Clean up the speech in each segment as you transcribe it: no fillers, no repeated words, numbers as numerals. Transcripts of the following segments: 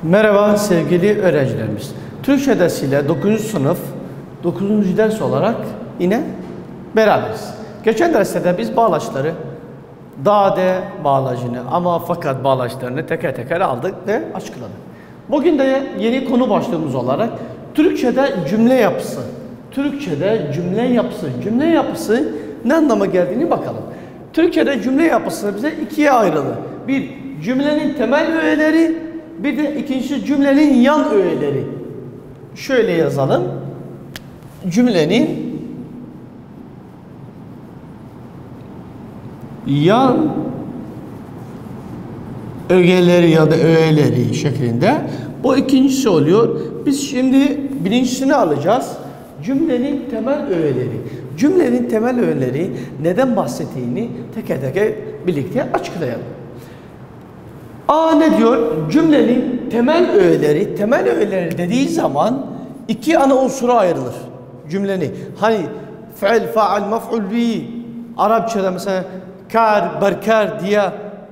Merhaba sevgili öğrencilerimiz. Türkçe dersiyle 9. sınıf 9. ders olarak yine beraberiz. Geçen derste biz bağlaçları, dade bağlacını ama fakat bağlaçlarını teker teker aldık ve açıkladık. Bugün de yeni konu başlığımız olarak Türkçe'de cümle yapısı. Türkçe'de cümle yapısı ne anlama geldiğini bakalım. Türkçe'de cümle yapısı bize ikiye ayrılır. Bir, cümlenin temel öğeleri, bir de ikincisi cümlenin yan öğeleri. Şöyle yazalım. Cümlenin yan ögeleri ya da öğeleri şeklinde. Bu ikincisi oluyor. Biz şimdi birincisini alacağız. Cümlenin temel öğeleri. Cümlenin temel öğeleri neden bahsettiğini teker teker birlikte açıklayalım. Ne diyor? Cümlenin temel öğeleri dediği zaman iki ana unsura ayrılır. Cümlenin. Hani fiil, faal, mef'ul bi. Arapçada mesela kar, berkar diye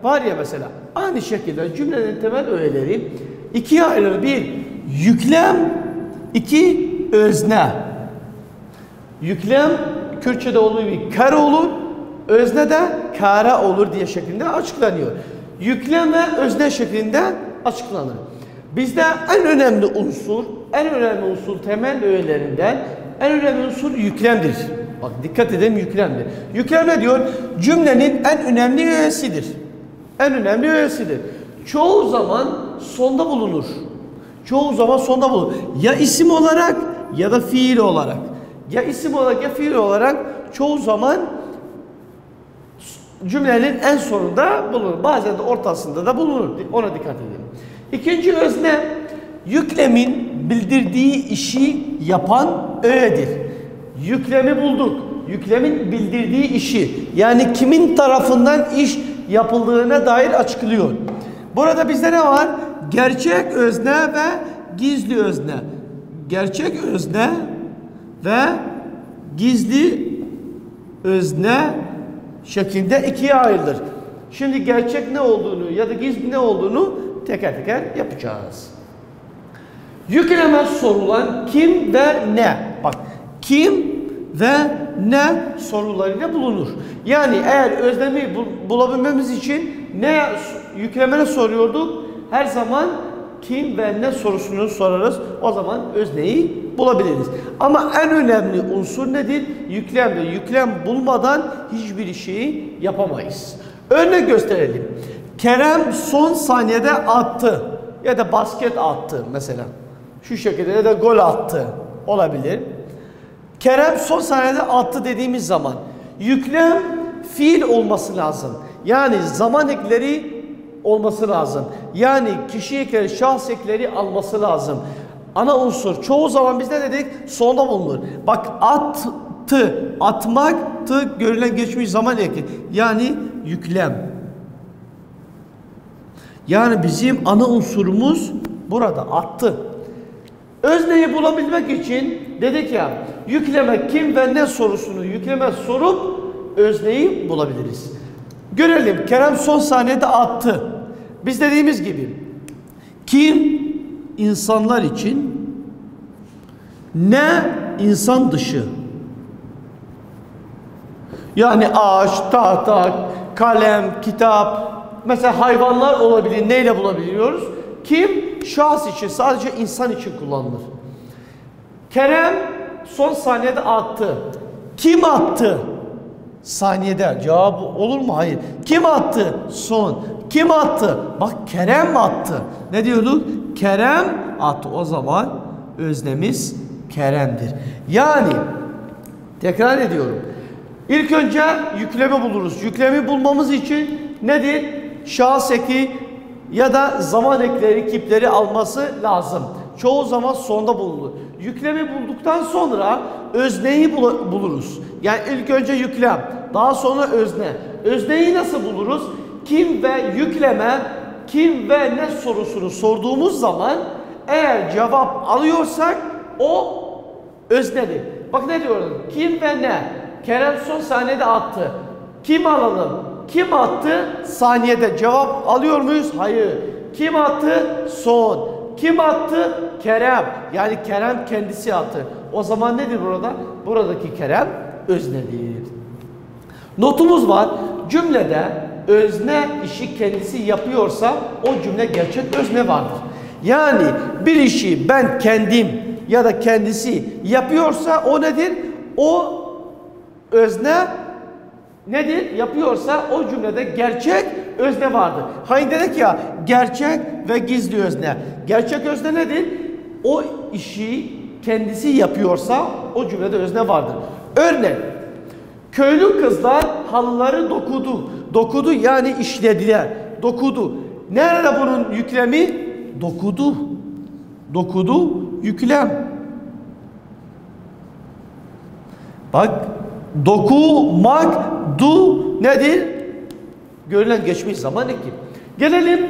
var ya mesela. Aynı şekilde cümlenin temel öğeleri ikiye ayrılır. Bir, yüklem. İki, özne. Yüklem, Kürtçe'de olduğu gibi kar olur. Özne de kara olur diye şeklinde açıklanıyor. Yüklem ve özne şeklinde açıklanır. Bizde en önemli unsur temel öğelerinden en önemli unsur yüklemdir. Bak dikkat edelim, yüklemdir. Yüklem ne diyor? Cümlenin en önemli öğesidir. En önemli öğesidir. Çoğu zaman sonda bulunur. Ya isim olarak ya da fiil olarak. Ya isim olarak ya fiil olarak çoğu zaman cümlenin en sonunda bulunur. Bazen de ortasında da bulunur. Ona dikkat edelim. İkinci özne, yüklemin bildirdiği işi yapan öğedir. Yüklemi bulduk. Yüklemin bildirdiği işi, yani kimin tarafından iş yapıldığına dair açıklıyor. Burada bizde ne var? Gerçek özne ve gizli özne. Gerçek özne ve gizli özne şeklinde ikiye ayrılır. Şimdi gerçek ne olduğunu ya da gizli ne olduğunu teker teker yapacağız. Yükleme sorulan kim ve ne? Bak, kim ve ne sorularıyla bulunur. Yani eğer özlemi bulabilmemiz için ne yüklemene soruyorduk? Her zaman kim ve ne sorusunu sorarız. O zaman özneyi bulabiliriz. Ama en önemli unsur nedir? Yüklemdir. Yüklem bulmadan hiçbir şeyi yapamayız. Örnek gösterelim. Kerem son saniyede attı. Ya da basket attı mesela. Şu şekilde ya da gol attı. Olabilir. Kerem son saniyede attı dediğimiz zaman yüklem fiil olması lazım. Yani zaman ekleri olması lazım. Yani kişi ekleri, şahs ekleri alması lazım. Ana unsur çoğu zaman biz ne dedik? Sonda bulunur. Bak attı, atmaktı, görülen geçmiş zaman eki. Yani yüklem. Yani bizim ana unsurumuz burada attı. Özneyi bulabilmek için dedik ya, yükleme kim ve ne sorusunu yükleme sorup özneyi bulabiliriz. Görelim, Kerem son saniyede attı. Biz dediğimiz gibi kim insanlar için, ne insan dışı. Yani ağaç, tahta, kalem, kitap, mesela hayvanlar olabilir. Neyle bulabiliyoruz? Kim? Şahıs için, sadece insan için kullanılır. Kerem son saniyede attı. Kim attı? Saniyede. Cevabı olur mu? Hayır. Kim attı? Son. Kim attı? Bak, Kerem attı. Ne diyorduk? Kerem attı. O zaman öznemiz Kerem'dir. Yani tekrar ediyorum. İlk önce yüklemi buluruz. Yüklemi bulmamız için nedir? Şahıs eki ya da zaman ekleri, kipleri alması lazım. Çoğu zaman sonda bulunur. Yüklemi bulduktan sonra özneyi buluruz. Yani ilk önce yüklem, daha sonra özne. Özneyi nasıl buluruz? Kim ve yükleme, kim ve ne sorusunu sorduğumuz zaman eğer cevap alıyorsak o öznedir. Bak ne diyorum? Kim ve ne? Kerem son saniyede attı. Kim alalım? Kim attı? Saniyede. Cevap alıyor muyuz? Hayır. Kim attı? Son. Kim attı? Kerem. Yani Kerem kendisi attı. O zaman nedir burada? Buradaki Kerem öznedir. Notumuz var. Cümlede özne işi kendisi yapıyorsa o cümle gerçek özne vardır. Yani bir işi ben kendim ya da kendisi yapıyorsa o nedir? O özne nedir? Yapıyorsa o cümlede gerçek özne vardır. Hani dedik ya, gerçek ve gizli özne. Gerçek özne nedir? O işi kendisi yapıyorsa o cümlede özne vardır. Örnek, köylü kızlar halıları dokudu. Dokudu yani işlediler. Dokudu. Nerede bunun yüklemi? Dokudu. Dokudu yüklem. Bak, dokumak, du nedir? Görülen geçmiş zaman eki. Gelelim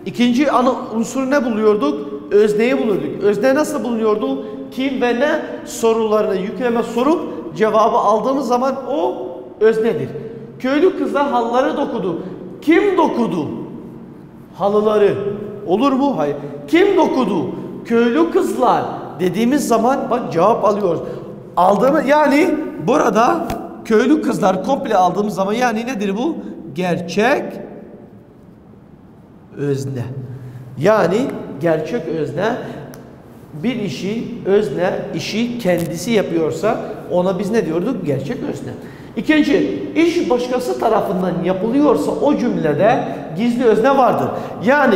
ikinci ana unsuru ne buluyorduk? Özneyi buluyorduk. Özne nasıl bulunuyordu? Kim ve ne sorularını yükleme sorup cevabı aldığımız zaman o öznedir. Köylü kızlar halıları dokudu. Kim dokudu? Halıları. Olur mu? Hayır. Kim dokudu? Köylü kızlar dediğimiz zaman bak cevap alıyoruz. Aldığımız yani burada köylü kızlar komple aldığımız zaman yani nedir bu? Gerçek özne. Yani gerçek özne bir işi kendisi yapıyorsa ona biz ne diyorduk? Gerçek özne. İkinci, iş başkası tarafından yapılıyorsa o cümlede gizli özne vardır. Yani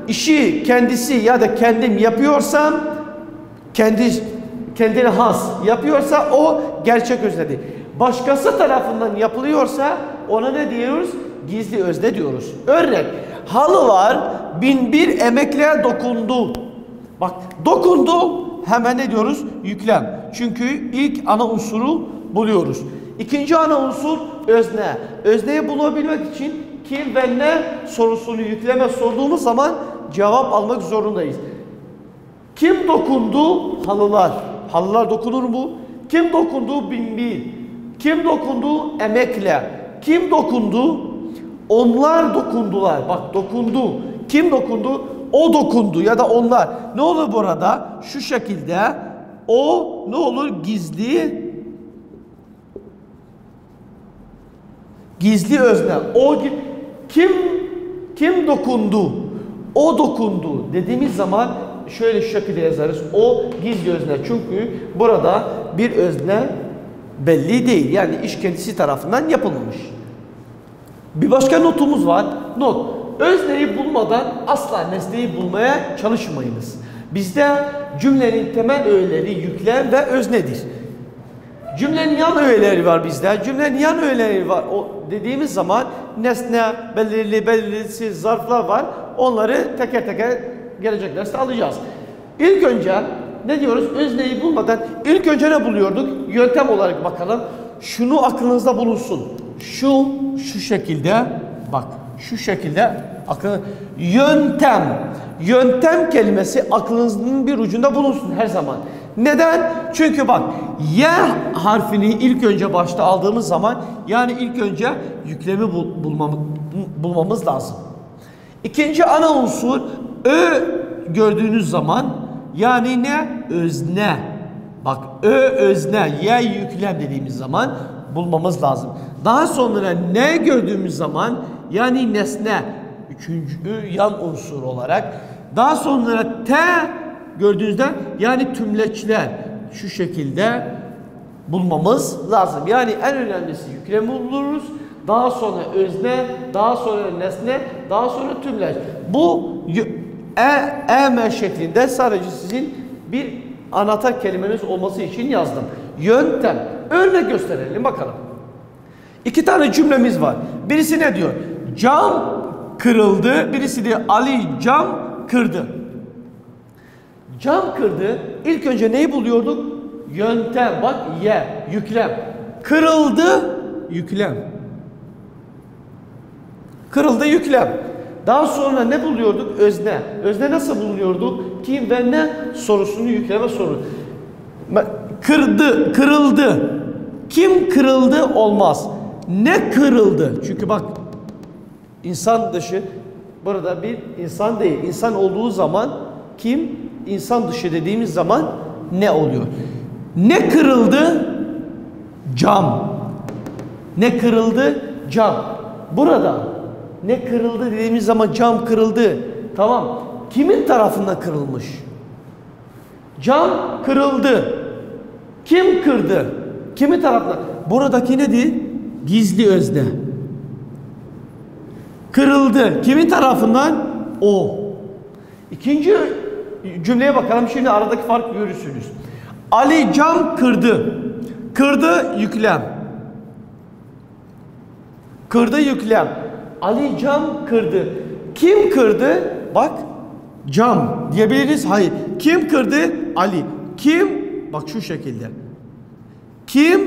işi kendisi ya da kendim yapıyorsam, kendine has yapıyorsa o gerçek öznedir. Başkası tarafından yapılıyorsa ona ne diyoruz? Gizli özne diyoruz. Örnek, halılar 1001 emekle dokundu. Bak, dokundu hemen ne diyoruz? Yüklem. Çünkü ilk ana unsuru buluyoruz. İkinci ana unsur özne. Özneyi bulabilmek için kim ve ne sorusunu yükleme sorduğumuz zaman cevap almak zorundayız. Kim dokundu? Halılar. Halılar dokunur mu? Kim dokundu? 1001. Kim dokundu? Emekle. Kim dokundu? Onlar dokundular. Bak, dokundu. Kim dokundu? O dokundu ya da onlar. Ne olur burada? Şu şekilde o ne olur? Gizli özne. O kim dokundu? O dokundu dediğimiz zaman şöyle şu şekilde yazarız. O gizli özne. Çünkü burada bir özne belli değil. Yani iş kendisi tarafından yapılmamış. Bir başka notumuz var. Not. Özneyi bulmadan asla nesneyi bulmaya çalışmayınız. Bizde cümlenin temel öğeleri yüklem ve öznedir. Cümlenin yan öğeleri var bizde. Cümlenin yan öğeleri var. O dediğimiz zaman nesne, belirli, belirsiz zarflar var. Onları teker teker gelecek derste alacağız. İlk önce ne diyoruz? Özneyi bulmadan ilk önce ne buluyorduk? Yöntem olarak bakalım. Şunu aklınızda bulunsun. Şu şekilde bak. Şu şekilde yöntem. Yöntem kelimesi aklınızın bir ucunda bulunsun her zaman. Neden? Çünkü bak, Y harfini ilk önce başta aldığımız zaman yani ilk önce yüklemi bulmamız lazım. İkinci ana unsur Ö gördüğünüz zaman yani ne? Özne. Bak, Ö özne, Y yüklem dediğimiz zaman bulmamız lazım. Daha sonra ne gördüğümüz zaman yani nesne, üçüncü yan unsur olarak. Daha sonra T gördüğünüzde yani tümleçler şu şekilde bulmamız lazım. Yani en önemlisi yüklemi buluruz. Daha sonra özne, daha sonra nesne, daha sonra tümleç. Bu EM şeklinde sadece sizin bir anahtar kelimeniz olması için yazdım. Yöntem. Örnek gösterelim bakalım. İki tane cümlemiz var. Birisi ne diyor? Cam kırıldı. Birisi de Ali cam kırdı. Cam kırdı. İlk önce neyi buluyorduk? Yöntem. Bak, Y. Yüklem. Kırıldı. Yüklem. Kırıldı yüklem. Daha sonra ne buluyorduk? Özne. Özne nasıl bulunuyorduk? Kim ve ne sorusunu yükleme soru. Kırıldı. Kim kırıldı olmaz. Ne kırıldı? Çünkü bak, insan dışı burada bir insan değil. İnsan olduğu zaman kim? İnsan dışı dediğimiz zaman ne oluyor? Ne kırıldı? Cam. Ne kırıldı? Cam. Burada ne kırıldı dediğimiz zaman cam kırıldı. Tamam. Kimin tarafından kırılmış? Cam kırıldı. Kim kırdı? Kimin tarafından? Buradaki nedir? Gizli özne. Kırıldı. Kimin tarafından? O. İkinci cümleye bakalım. Şimdi aradaki farkı görürsünüz. Ali cam kırdı. Kırdı yüklem. Kırdı yüklem. Ali cam kırdı. Kim kırdı? Bak cam diyebiliriz. Hayır. Kim kırdı? Ali. Kim? Bak şu şekilde. Kim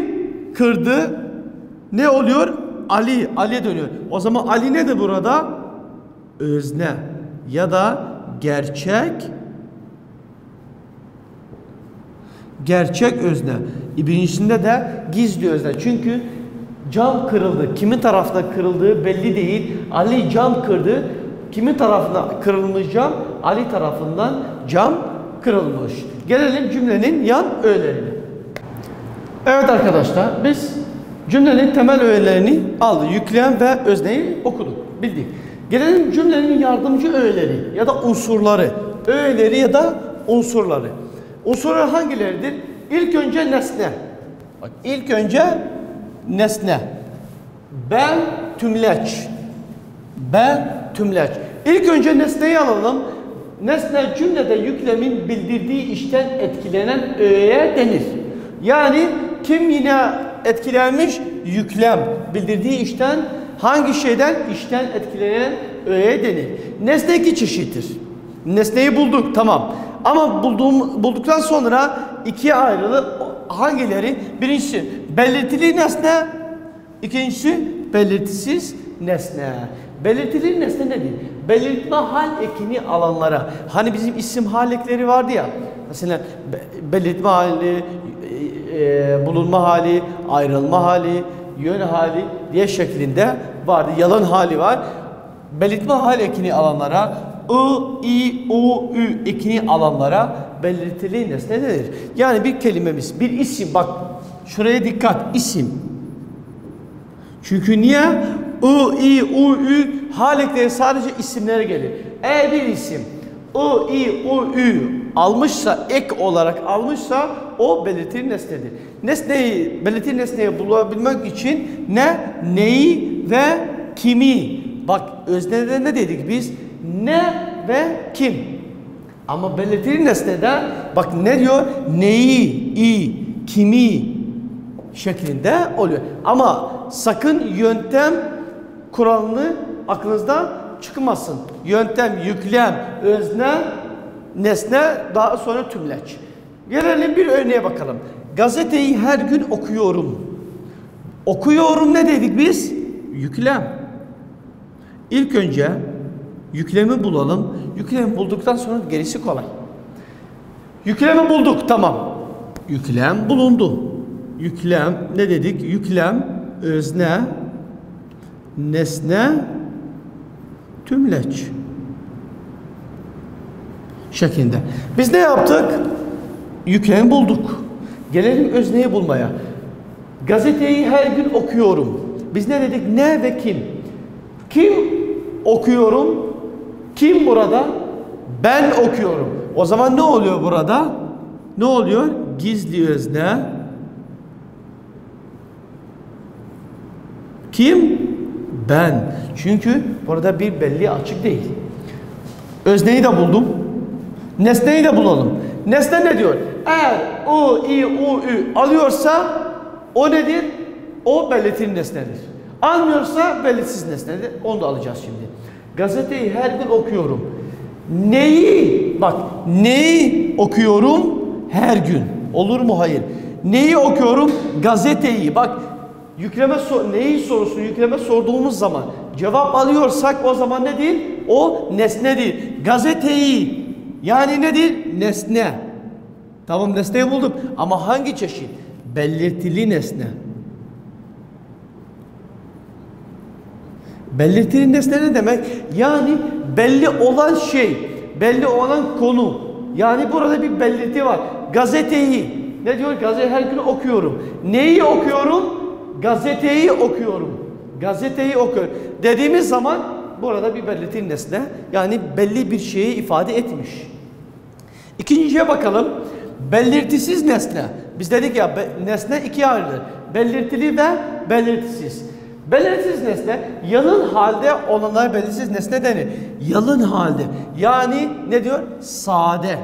kırdı? Ne oluyor? Ali. Ali'ye dönüyor. O zaman Ali nedir burada? Özne ya da gerçek. Gerçek özne. Birincisinde de gizli özne. Çünkü cam kırıldı. Kimin tarafından kırıldığı belli değil. Ali cam kırdı. Kimin tarafından kırılmış cam? Ali tarafından cam kırılmış. Gelelim cümlenin yan öğelerine. Evet arkadaşlar, biz cümlenin temel öğelerini aldık. Yüklem ve özneyi okuduk, bildik. Gelelim cümlenin yardımcı öğeleri ya da unsurları. Öğeleri ya da unsurları. Unsurlar hangileridir? İlk önce nesne. Bak, ilk önce nesne. Ben tümleç. Ben tümleç. İlk önce nesneyi alalım. Nesne cümlede yüklemin bildirdiği işten etkilenen öğeye denir. Yani kim yine etkilenmiş? Yüklem. Bildirdiği işten, hangi şeyden? İşten etkilenen öğeye denir. Nesne iki çeşittir. Nesneyi bulduk, tamam. Ama bulduktan sonra ikiye ayrılır. Hangileri? Birincisi belirtili nesne, ikincisi belirtisiz nesne. Belirtili nesne nedir? Belirtme hal ekini alanlara. Hani bizim isim hal ekleri vardı ya. Mesela belirtme hali, bulunma hali, ayrılma hali, yön hali diye şeklinde vardı. Yalan hali var. Belirtme hal ekini alanlara, i, u, ü ekini alanlara belirtili nesne denir. Yani bir kelimemiz, bir isim, bak şuraya dikkat, isim. Çünkü niye? I, u, ü hal ekleri sadece isimlere gelir. Eğer bir isim i, u, ü almışsa, ek olarak almışsa o belirtili nesnedir. Nesneyi, belirtili nesneyi bulabilmek için neyi ve kimi. Bak öznede ne dedik biz? Ne ve kim. Ama belirtili nesnede bak ne diyor? Neyi, kimi şeklinde oluyor. Ama sakın yöntem kuralını aklınızdan çıkmasın. Yöntem, yüklem, özne, nesne, daha sonra tümleç. Gelelim bir örneğe bakalım. Gazeteyi her gün okuyorum. Okuyorum ne dedik biz? Yüklem. İlk önce yüklemi bulalım. Yüklemi bulduktan sonra gerisi kolay. Yüklemi bulduk, tamam. Yüklem bulundu. Yüklem ne dedik? Yüklem, özne, nesne, tümleç şeklinde. Biz ne yaptık? Yüklemi bulduk. Gelelim özneyi bulmaya. Gazeteyi her gün okuyorum. Biz ne dedik? Ne ve kim? Kim okuyorum? Kim burada? Ben okuyorum. O zaman ne oluyor burada? Ne oluyor? Gizli özne. Kim? Ben. Çünkü burada bir belli açık değil. Özneyi de buldum. Nesneyi de bulalım. Nesne ne diyor? Eğer u, i, u, ü alıyorsa o nedir? O belirtili nesnedir. Almıyorsa belirsiz nesnedir. Onu da alacağız şimdi. Gazeteyi her gün okuyorum. Neyi? Bak neyi okuyorum her gün? Olur mu? Hayır. Neyi okuyorum? Gazeteyi. Bak yükleme neyi sorusunu yükleme sorduğumuz zaman cevap alıyorsak o zaman ne değil? O nesnedir. Gazeteyi yani nedir? Nesne. Tamam, nesneyi bulduk ama hangi çeşit? Belirtili nesne. Belirtili nesne ne demek? Yani belli olan şey. belli olan konu. Yani burada bir belirti var. Gazeteyi. Ne diyor? Gazete her gün okuyorum. Neyi okuyorum? Gazeteyi okuyorum. Gazeteyi okuyorum. Dediğimiz zaman burada bir belirti nesne. Yani belli bir şeyi ifade etmiş. İkinciye bakalım. Belirtisiz nesne. Biz dedik ya nesne ikiye ayrılır. Belirtili ve belirtisiz. Belirtisiz nesne yalın halde olanlara belirsiz nesne denir. Yalın halde. Yani ne diyor? Sade.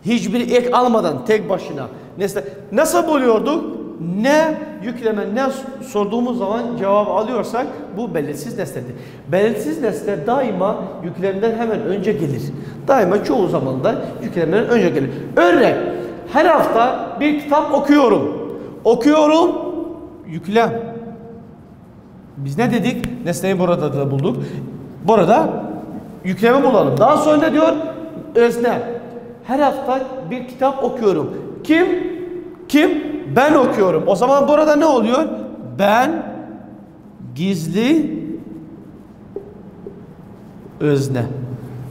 Hiçbir ek almadan tek başına nesne. Nasıl buluyorduk? Ne yükleme ne sorduğumuz zaman cevabı alıyorsak bu belirsiz nesnedir. Belirsiz nesne daima yüklemden hemen önce gelir. Daima çoğu zaman da yüklemden önce gelir. Örnek, her hafta bir kitap okuyorum. Okuyorum, yüklem. Biz ne dedik? Nesneyi burada da bulduk. Burada yüklemi bulalım. Daha sonra ne diyor? Özne. Her hafta bir kitap okuyorum. Kim? Kim? Ben okuyorum. O zaman burada ne oluyor? Ben gizli özne.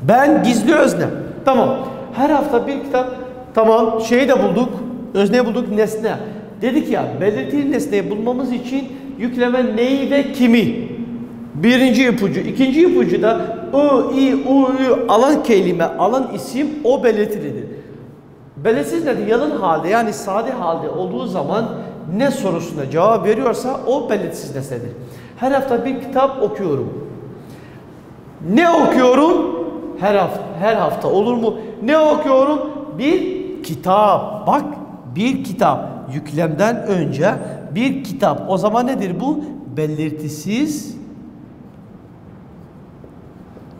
Ben gizli özne. Tamam. Her hafta bir kitap. Tamam. Şeyi de bulduk. Özneyi bulduk. Nesne. Dedik ya belirtili nesneyi bulmamız için yükleme neyi ve kimi. Birinci ipucu. İkinci ipucu da I, I, U, Ü alan kelime, alan isim o belirtilidir. Belirsiz nedir? Yalın halde yani sade halde olduğu zaman ne sorusuna cevap veriyorsa o belirsiz nesnedir. Her hafta bir kitap okuyorum. Ne okuyorum? Her hafta olur mu? Ne okuyorum? Bir kitap. Bak bir kitap. Yüklemden önce bir kitap. O zaman nedir bu? Belirtisiz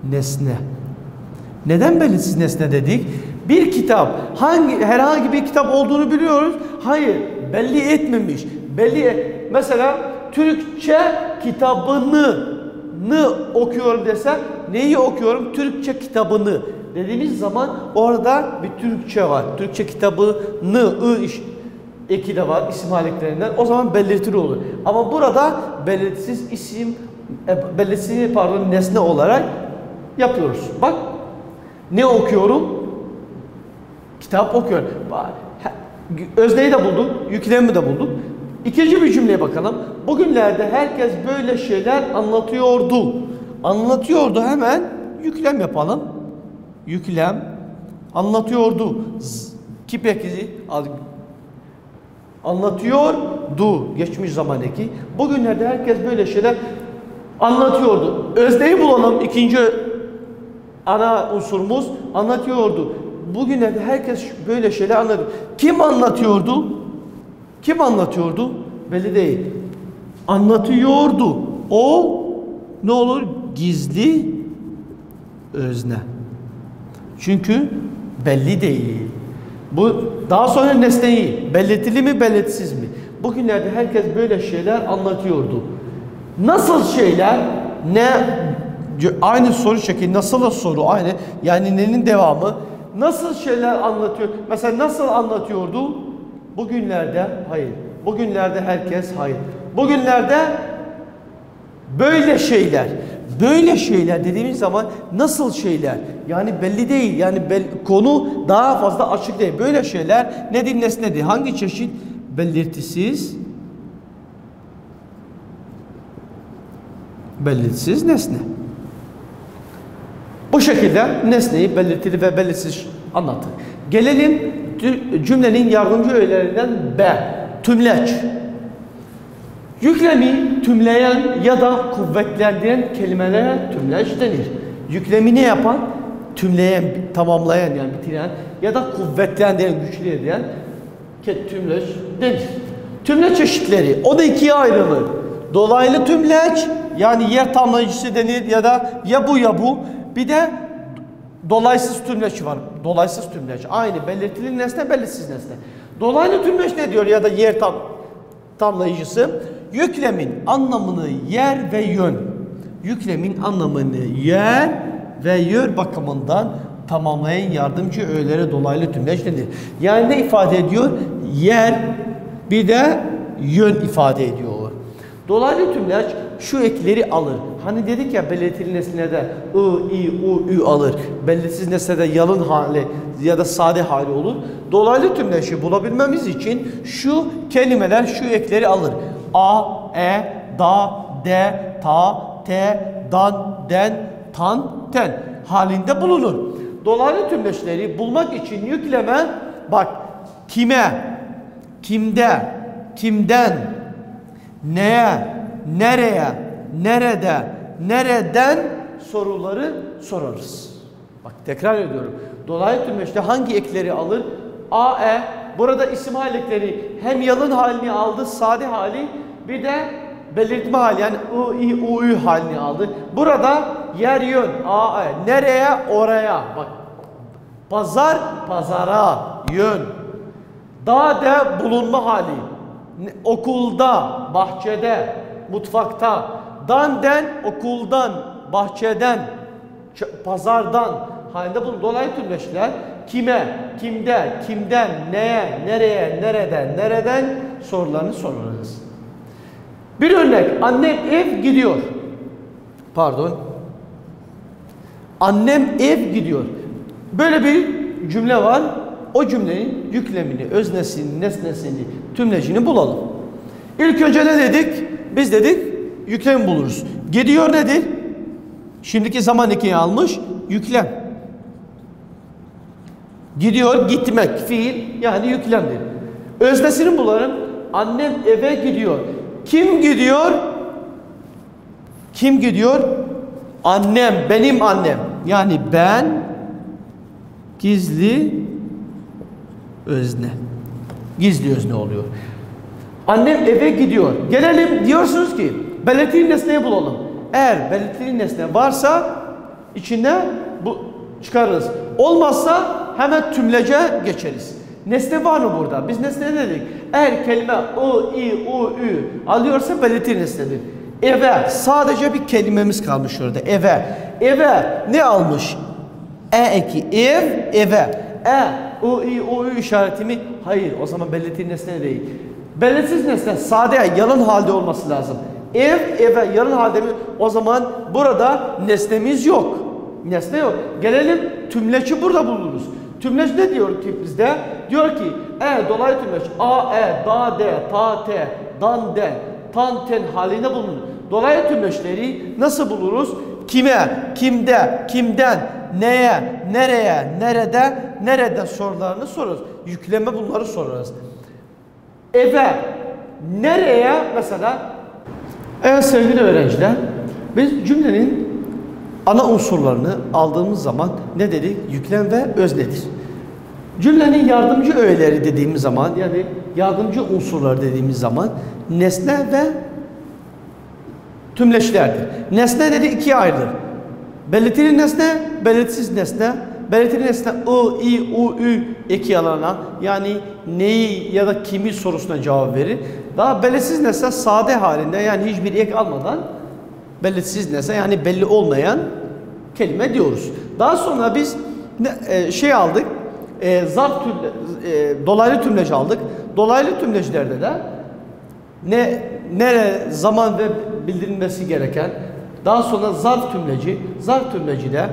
nesne. Neden belirsiz nesne dedik? Bir kitap. Herhangi bir kitap olduğunu biliyoruz. Hayır. Belli etmemiş. Mesela Türkçe kitabını okuyorum desem neyi okuyorum? Türkçe kitabını dediğimiz zaman orada bir Türkçe var. Türkçe kitabını eki de var isim haleklerinden. O zaman belirtili olur. Ama burada belirtisiz isim belirtisiz nesne olarak yapıyoruz. Bak ne okuyorum? Kitap okuyorum. Özneyi de bulduk, yüklemi de bulduk. İkinci bir cümleye bakalım. Bugünlerde herkes böyle şeyler anlatıyordu. Anlatıyordu, hemen yüklem yapalım. Yüklem anlatıyordu. Kipeki anlatıyordu. Geçmiş zamandaki. Bugünlerde herkes böyle şeyler anlatıyordu. Özneyi bulalım. İkinci ana unsurumuz anlatıyordu. Bugünlerde herkes böyle şeyler anlatıyor. Kim anlatıyordu? Kim anlatıyordu? Belli değil. Anlatıyordu. O ne olur? Gizli özne. Çünkü belli değil. Bu daha sonra nesneyi belirtili mi belirtisiz mi? Bugünlerde herkes böyle şeyler anlatıyordu. Nasıl şeyler? Ne? Aynı soru şekli. Nasıl soru? Aynı. Yani nenin devamı? Nasıl şeyler anlatıyor? Mesela nasıl anlatıyordu? Bugünlerde hayır. Bugünlerde herkes hayır. Bugünlerde böyle şeyler. Böyle şeyler dediğimiz zaman nasıl şeyler? Yani belli değil. Yani konu daha fazla açık değil. Böyle şeyler nedir nesnedir? Hangi çeşit? Belirtisiz. Belirtisiz nesne. Bu şekilde nesneyi belirtili ve belirsiz anlatır. Gelelim cümlenin yardımcı öğelerinden B. Tümleç. Yüklemi tümleyen ya da kuvvetlendiren kelimelere tümleç denir. Yüklemi ne yapan? Tümleyen, tamamlayan yani bitiren ya da kuvvetlendiren, güçlü eden tümleç denir. Tümleç çeşitleri. O da ikiye ayrılır. Dolaylı tümleç yani yer tamlayıcısı denir ya da ya bu ya bu. Bir de dolaysız tümleç var. Dolaysız tümleç. Aynı belirtili nesne, belirsiz nesne. Dolaylı tümleç ne diyor ya da yer tamlayıcısı? Yüklemin anlamını yer ve yön. Yüklemin anlamını yer ve yön bakımından tamamlayan yardımcı öğelere dolaylı tümleç denir. Yani ne ifade ediyor? Yer bir de yön ifade ediyor. Dolaylı tümleç şu ekleri alır. Hani dedik ya belirtili nesnede I, I, U, Ü alır. Belirsiz nesnede yalın hali ya da sade hali olur. Dolaylı tümleşi bulabilmemiz için şu kelimeler şu ekleri alır. A, E, Da, De, Ta, Te, Dan, Den, Tan, Ten halinde bulunur. Dolaylı tümleşleri bulmak için yükleme bak kime, kimde, kimden, neye, nereye, nerede, nereden soruları sorarız. Bak tekrar ediyorum. Dolaylı tümleşte hangi ekleri alır? A, E. Burada isim hal ekleri hem yalın halini aldı, sade hali, bir de belirtme hali yani I, I, U, Ü halini aldı. Burada yer yön, A, E. Nereye? Oraya. Bak. Pazar, pazara. Yön. Dağda bulunma hali. Okulda, bahçede, mutfakta. Dan, okuldan, bahçeden, pazardan halinde bulunur. Dolaylı tümleşler kime, kimde, kimden, neye, nereye, nereden, nereden sorularını sorarız. Bir örnek. Annem ev gidiyor. Pardon. Annem ev gidiyor. Böyle bir cümle var. O cümlenin yüklemini, öznesini, nesnesini, tümlecini bulalım. İlk önce ne dedik? Biz dedik yüklem buluruz. Gidiyor nedir? Şimdiki zaman ekiği almış. Yüklem. Gidiyor, gitmek. Fiil yani yüklemdir. Öznesini bularım. Annem eve gidiyor. Kim gidiyor? Kim gidiyor? Annem, benim annem. Yani ben gizli özne. Gizli özne oluyor. Annem eve gidiyor. Gelelim diyorsunuz ki belirtili nesneyi bulalım. Eğer belirtili nesne varsa içine bu çıkarırız. Olmazsa hemen tümlece geçeriz. Nesne var mı burada? Biz nesne dedik. Eğer kelime I, I, U, Ü alıyorsa belirtili nesnedir. Eve sadece bir kelimemiz kalmış orada. Eve. Eve ne almış? E eki ev, eve. U, I, U, Ü işareti mi? Hayır. O zaman belirtili nesne değil. Belirsiz nesne sade, yalın halde olması lazım. Ev, eve, yalın halde mi? O zaman burada nesnemiz yok. Nesne yok. Gelelim tümleci burada buluruz. Tümleç ne diyor ki bizde? Diyor ki dolaylı tümleç A, E, Da, De, Ta, Te, Dan, Den, Tan, Ten halinde bulunur. Dolaylı tümleçleri nasıl buluruz? Kime, kimde, kimden, neye, nereye, nerede, nerede sorularını sorarız. Yükleme bunları sorarız. Eve, nereye mesela? Evet sevgili öğrenciler, biz cümlenin ana unsurlarını aldığımız zaman ne dedik? Yüklem ve öznedir. Cümlenin yardımcı öğeleri dediğimiz zaman yani yardımcı unsurlar dediğimiz zaman nesne ve tümleçlerdir. Nesne dedi ikiye ayrılır. Belirtili nesne, belirsiz nesne. Belirtili nesne I, I, U, Ü eki alana yani neyi ya da kimi sorusuna cevap verir. Daha belirsiz nesne sade halinde yani hiçbir ek almadan belirsiz nesne yani belli olmayan kelime diyoruz. Daha sonra biz aldık. Dolaylı tümleci aldık. Dolaylı tümlecilerde de nere, zaman ve bildirilmesi gereken daha sonra zarf tümleci. Zarf tümleci de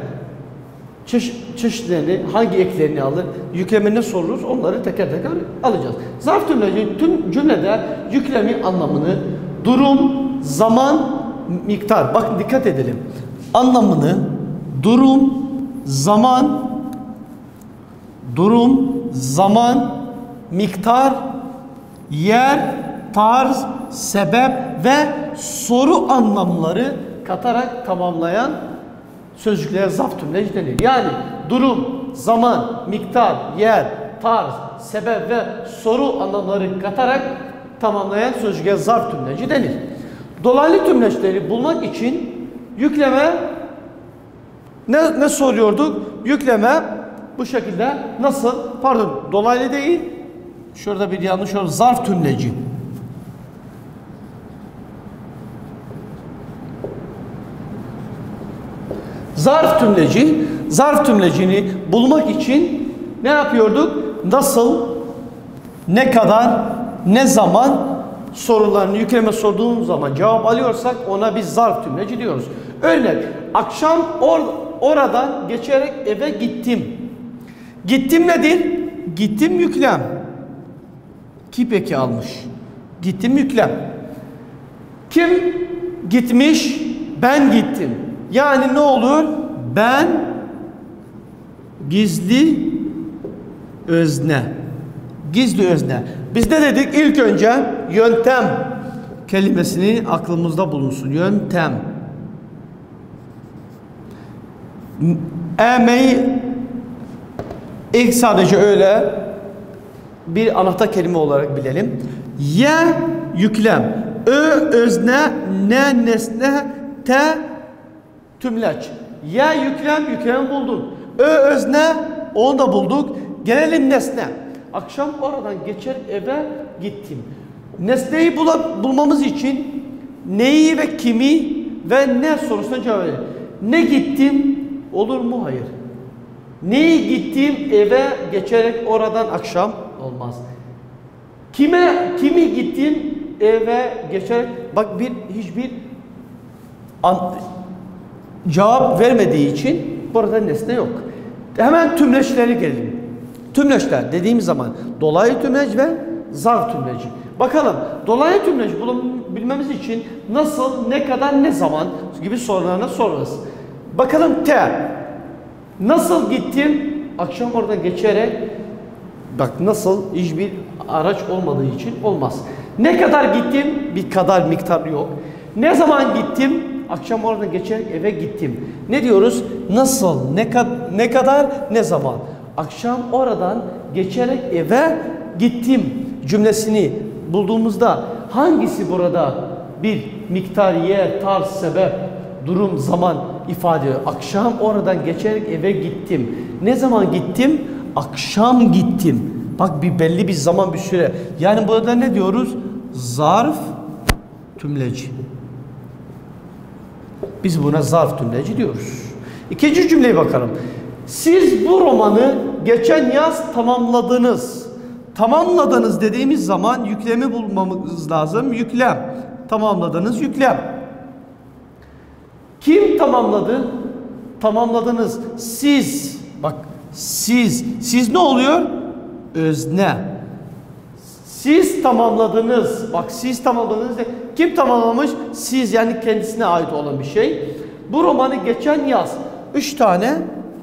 çeşitlerini, hangi eklerini alır, yüklemini sorulur, onları teker teker alacağız. Zarf tümleci tüm cümlede yüklemin anlamını, durum, zaman, miktar. Bakın dikkat edelim. Anlamını, durum, zaman, miktar, yer, tarz, sebep ve soru anlamları katarak tamamlayan sözcüklere zarf tümleci denir. Yani durum, zaman, miktar, yer, tarz, sebep ve soru anlamları katarak tamamlayan sözcüklere zarf tümleci denir. Dolaylı tümleçleri bulmak için yükleme ne soruyorduk? Yükleme bu şekilde nasıl? Pardon, dolaylı değil. Şurada bir yanlış oldu. Zarf tümleci. Zarf tümlecini bulmak için ne yapıyorduk? Nasıl, ne kadar, ne zaman sorularını yükleme sorduğumuz zaman cevap alıyorsak ona biz zarf tümleci diyoruz. Örnek, akşam oradan geçerek eve gittim. Gittim nedir? Gittim yüklem. Ki peki almış. Gittim yüklem. Kim gitmiş? Ben gittim. Yani ne olur? Ben gizli özne. Gizli özne. Biz ne dedik? İlk önce yöntem kelimesini aklımızda bulunsun. Yöntem. Emeği ilk sadece öyle bir anahtar kelime olarak bilelim. Ye yüklem. Ö özne, ne nesne, te tümleç. Ye yüklem, yüklemi bulduk. Ö özne, onu da bulduk. Gelelim nesne. Akşam oradan geçer eve gittim. Nesneyi bulmamız için neyi ve kimi ve ne sorusuna cevap verelim. Ne gittim olur mu? Hayır. Neyi gittim eve geçerek oradan akşam olmaz. Kimi gittim eve geçerek bak hiçbir cevap vermediği için burada nesne yok. Hemen tümleçlere gelelim. Tümleçler dediğimiz zaman dolaylı tümleç ve zarf tümleci. Bakalım dolaylı tümleç bilmemiz için nasıl, ne kadar, ne zaman gibi sorularına sorarız. Bakalım te. Nasıl gittim? Akşam oradan geçerek bak nasıl hiçbir araç olmadığı için olmaz. Ne kadar gittim? Bir kadar miktar yok. Ne zaman gittim? Akşam oradan geçerek eve gittim. Ne diyoruz? Nasıl, ne kadar, ne zaman? Akşam oradan geçerek eve gittim cümlesini bulduğumuzda hangisi burada bir miktar, yer, tarz, sebep, durum, zaman ifade ediyor? Akşam oradan geçerek eve gittim. Ne zaman gittim? Akşam gittim. Bak belli bir zaman, bir süre. Yani burada ne diyoruz? Zarf tümleci. Biz buna zarf tümleci diyoruz. İkinci cümleye bakalım. Siz bu romanı geçen yaz tamamladınız. Tamamladınız dediğimiz zaman yüklemi bulmamız lazım. Yüklem. Tamamladınız, yüklem. Kim tamamladı? Tamamladınız. Siz. Bak siz. Siz ne oluyor? Özne. Siz tamamladınız. Bak siz tamamladınız. Kim tamamlamış? Siz, yani kendisine ait olan bir şey. Bu romanı geçen yaz 3 tane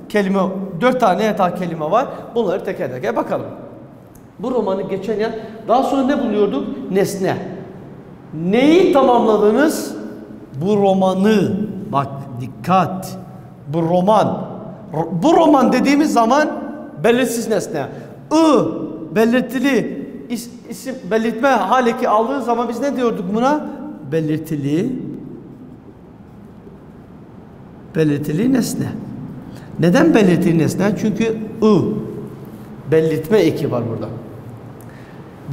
kelime, 4 tane hata kelime var. Bunları teker teker bakalım. Bu romanı geçen yaz, daha sonra ne buluyorduk? Nesne. Neyi tamamladınız? Bu romanı. Bak dikkat. Bu roman. Bu roman dediğimiz zaman belirsiz nesne. Belirtili isim belirtme haleki aldığı zaman biz ne diyorduk buna? Belirtili nesne. Neden belirtili nesne? Çünkü belirtme eki var burada.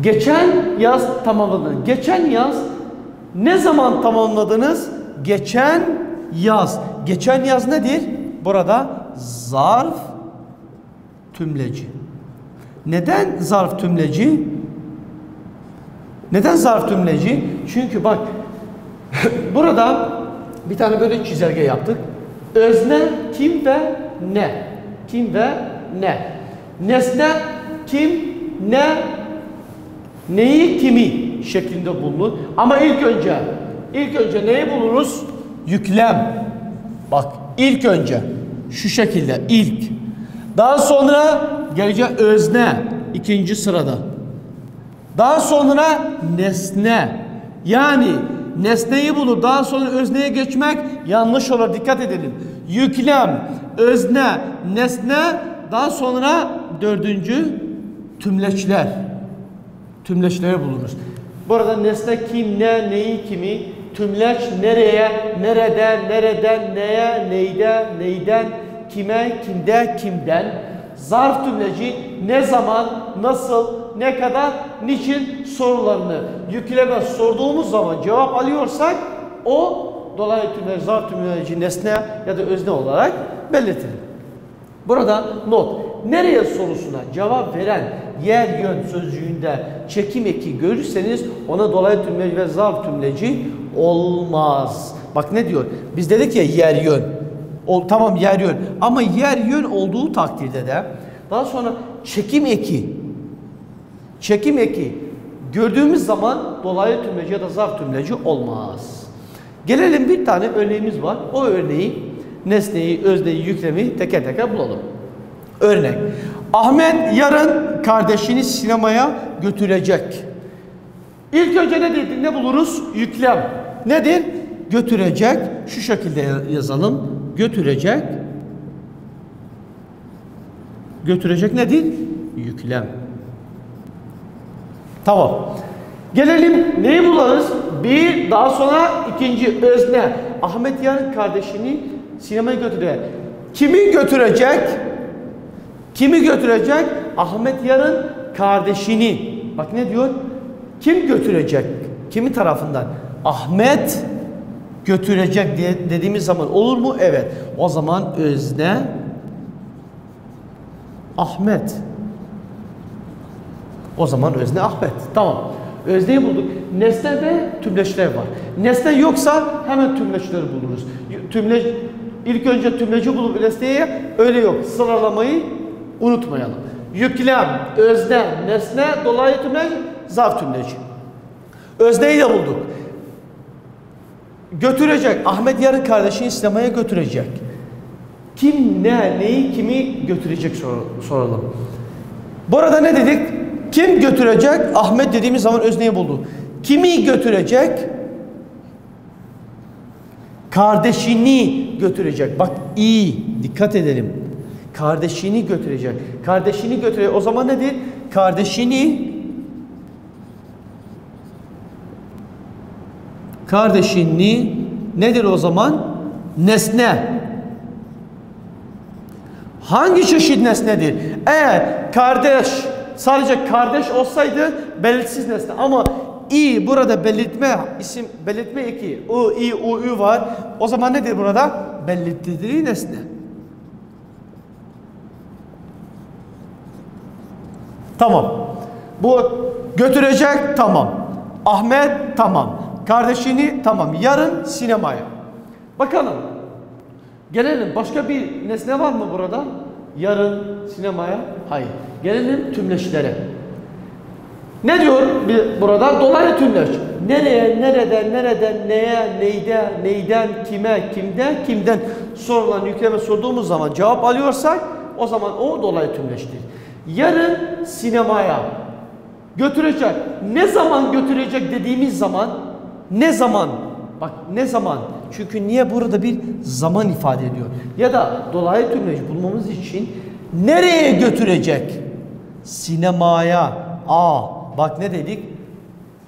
Geçen yaz tamamladınız. Geçen yaz ne zaman tamamladınız? Geçen yaz. Geçen yaz nedir? Burada zarf tümleci. Neden zarf tümleci? Neden zarf tümleci? Çünkü bak burada bir tane böyle çizelge yaptık. Özne kim ve ne? Kim ve ne? Nesne kim, ne, neyi, kimi şeklinde bulunur. Ama ilk önce neyi buluruz? Yüklem. Bak ilk önce şu şekilde ilk. Daha sonra gelecek özne ikinci sırada. Daha sonra nesne. Yani nesneyi bulur. Daha sonra özneye geçmek yanlış olur. Dikkat edelim. Yüklem, özne, nesne. Daha sonra dördüncü tümleçler. Tümleçleri buluruz. Bu arada nesne kim, ne, neyi, kimi. Tümleç nereye, nereden, neye, neyden, kime, kimde, kimden. Zarf tümleci ne zaman, nasıl, ne kadar, niçin sorularını yükleme sorduğumuz zaman cevap alıyorsak o dolaylı tümleç, zarf tümleci nesne ya da özne olarak belirtilir. Burada not. nereye sorusuna cevap veren yer yön sözcüğünde çekim eki görürseniz ona dolaylı tümleci ve zarf tümleci olmaz. Bak ne diyor? Biz dedik ya yer yön. Tamam yer yön. Ama yer yön olduğu takdirde de daha sonra çekim eki gördüğümüz zaman dolaylı tümleci ya da zarf tümleci olmaz. Gelelim bir tane örneğimiz var. O örneği nesneyi, özneyi, yüklemi teker teker bulalım. Örnek. Ahmet yarın kardeşini sinemaya götürecek. İlk önce ne dedik? Ne buluruz? Yüklem. Nedir? Götürecek. Şu şekilde yazalım. Götürecek. Götürecek nedir? Yüklem. Tamam. Gelelim neyi bularız? Bir, daha sonra ikinci özne. Ahmet yarın kardeşini sinemaya götürecek. Kimi götürecek? Kimi götürecek? Ahmet yarın kardeşini. Bak ne diyor? Kim götürecek? Kimin tarafından? Ahmet götürecek diye dediğimiz zaman olur mu? Evet. O zaman özne Ahmet. O zaman özne Ahmet. Tamam. Özneyi bulduk. Nesne ve tümleçler var. Nesne yoksa hemen tümleçleri buluruz. İlk önce tümleci bulup nesneye öyle yok. Sıralamayı unutmayalım. Yüklem, özne, nesne, dolaylı tümleç, zarf tümleci. Özneyi de bulduk. Götürecek. Ahmet yarın kardeşini sinemaya götürecek. Kim, neyi, kimi götürecek soralım. Bu arada ne dedik? Kim götürecek? Ahmet dediğimiz zaman özneyi bulduk. Kimi götürecek? Kardeşini götürecek. Bak iyi, dikkat edelim. Kardeşini götürecek. Kardeşini götürecek. O zaman nedir? Kardeşini nedir o zaman? Nesne. Hangi çeşit nesnedir? Eğer kardeş, sadece kardeş olsaydı belirsiz nesne. Ama i burada isim belirtme eki. U, i, u, ü var. O zaman nedir burada? Belirttiği nesne. Tamam. Bu götürecek tamam. Ahmet tamam. Kardeşini tamam. Yarın sinemaya. Bakalım. Gelelim. Başka bir nesne var mı burada? Yarın sinemaya. Hayır. Gelelim tümleçlere. Ne diyor burada? Dolaylı tümleç. Nereye, nereden, neye, neyden, kime, kimden sorulan yükleme sorduğumuz zaman cevap alıyorsak o zaman o dolaylı tümleçtir. Yarın sinemaya götürecek. Ne zaman götürecek dediğimiz zaman ne zaman? Bak ne zaman? Çünkü niye burada bir zaman ifade ediyor? Ya da dolaylı tümleç bulmamız için nereye götürecek? Sinemaya. Bak ne dedik?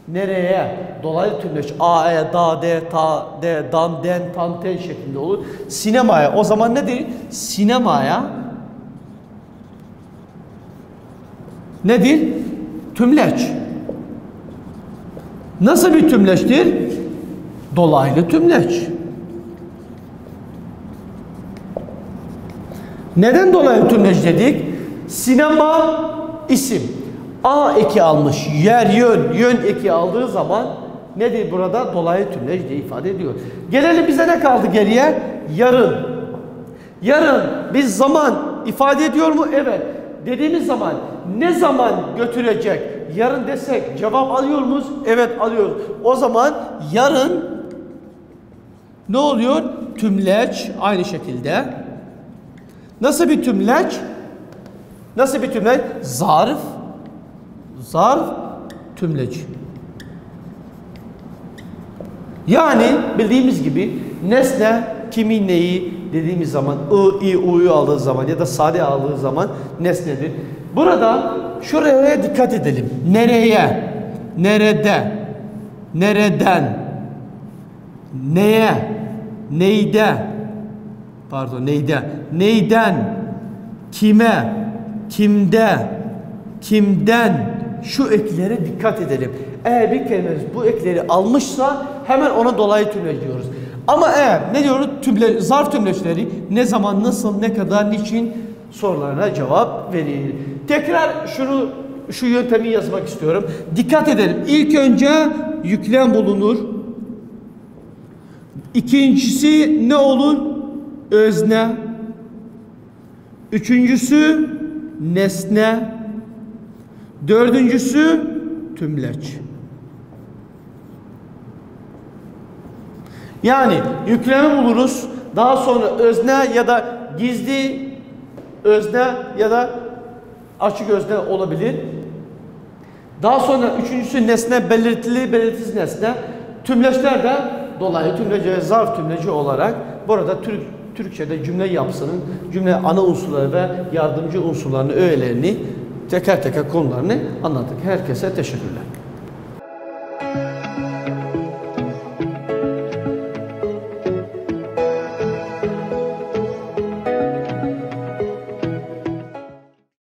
Nereye? Dolaylı tümleç a, e, da, de, ta, de, dan, den, tan, ten şeklinde olur. Sinemaya. O zaman nedir? Sinemaya nedir? Tümleç. Nasıl bir tümleçtir? Dolaylı tümleç. Neden dolaylı tümleç dedik? Sinema isim. A eki almış. Yer, yön eki aldığı zaman nedir burada? Dolaylı tümleç diye ifade ediyor. Gelelim bize ne kaldı geriye? Yarın. Yarın biz zaman ifade ediyor mu? Evet. Dediğimiz zaman ne zaman götürecek? Yarın desek cevap alıyor muyuz? Evet alıyoruz. O zaman yarın ne oluyor? Tümleç aynı şekilde. Nasıl bir tümleç? Nasıl bir tümleç? Zarf tümleç. Yani bildiğimiz gibi nesne kimi neyi dediğimiz zaman I, I, U'yu aldığı zaman ya da sade aldığı zaman nesnedir. Burada şuraya dikkat edelim. Nereye? Nerede? Nereden? Neye? Neyde? Pardon neyde? Neyden? Kime? Kimde? Kimden? Şu eklere dikkat edelim. Eğer bir kelimemiz bu ekleri almışsa hemen ona dolaylı tümleç diyoruz. Ama eğer ne diyoruz? Zarf tümleçleri ne zaman, nasıl, ne kadar, niçin sorularına cevap verir. Tekrar şu yöntemi yazmak istiyorum. Dikkat edelim. İlk önce yüklem bulunur. İkincisi ne olur? Özne. Üçüncüsü nesne. Dördüncüsü tümleç. Yani yüklemi buluruz. Daha sonra özne ya da gizli özne ya da açık özne olabilir. Daha sonra üçüncüsü nesne, belirtili, belirtisiz nesne. Tümleçler de dolayı tümleci, zarf tümleci olarak burada Türkçe'de cümle yapısının, cümle ana unsurları ve yardımcı unsurlarını, öğelerini, teker teker konularını anlattık. Herkese teşekkürler.